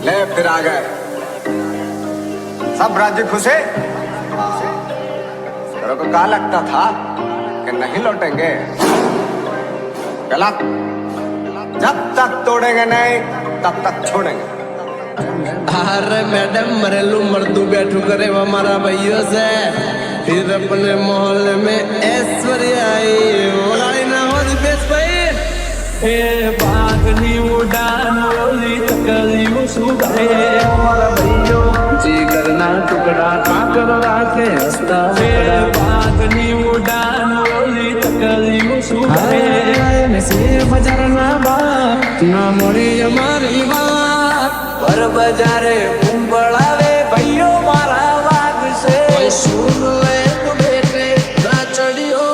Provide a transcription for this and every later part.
ले फिर आ गए सब राज्य खुशे। तेरे को क्या लगता था कि नहीं लौटेंगे? गलत। जब तक तोड़ेंगे नहीं तब तक छोड़ेंगे। अरे मैडम मरेलू मर्दू बैठू करे हमारा भैया से फिर अपने मोहल्ले में ऐश्वर्या आई ओलाई ना हो बेस भाई ए बागनी उड़ान ओली तकलियो सुबह हमारा भैया जी करना टुकड़ा का करवा के हंसता ए बागनी उड़ान ओली तकलियो सुबह नसे बजरना बा ना मोरी हमारी बात पर बजारे कुंबड़ावे भैयो मारा वाग से कोई सुन ले तो बेटे ना चढ़ियो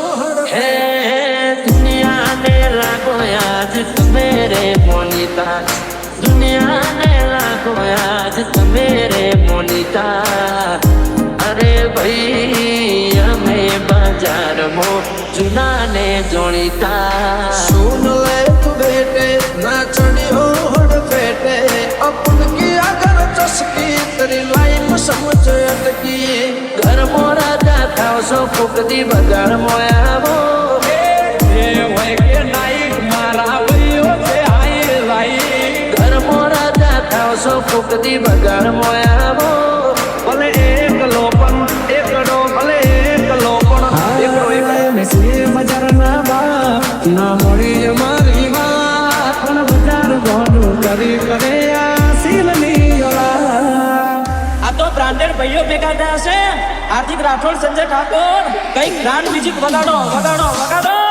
है दुनिया ने लागो आज मेरे मोनिता दुनिया ने लागो आज मेरे मोनिता अरे भाई हमें बाजार मो जुना ने जोड़ीता सुन ले तू बेटे ना चढ़ियो बेटे अपन की अगर चस्की तेरी लाइफ समझ अटकी घर मोरा जाता सो फुकदी बजार मोया वो ये वही के नाइट मारा भैयो से आई लाई घर मोरा जाता सो फुकदी बजार मोया वो भले एक लोपन एक डो भले एक लोपन एक मिसी बजार ना बा ना मोरी हमारी बात पण बजार गोडू करी करे ब्रांडेड भाइयों भेगा से हार्दिक राठौड़ संजय ठाकुर कई ग्रांड म्यूजिक वगाड़ो वगाड़ो वगाड़ो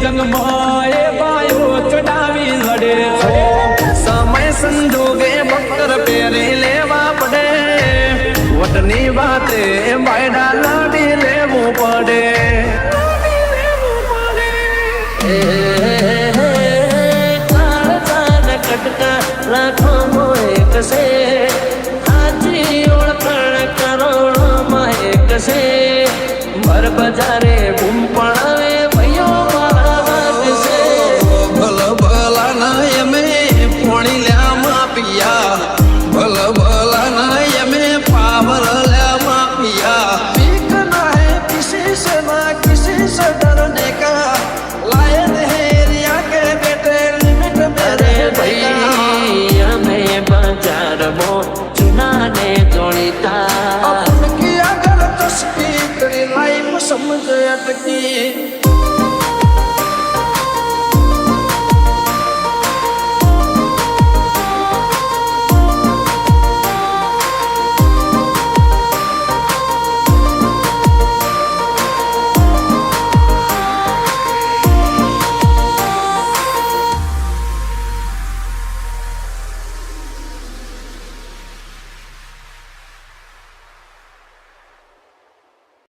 जंग माए बायो चढ़ावी लड़े समय संजोगे बकर पेरे लेवा पड़े वटनी बातें बायडा लाड़ी लेवो पड़े कटका राखो मोए कसे हाजी ओळखण करोड़ो माए कसे भर बजारे घूम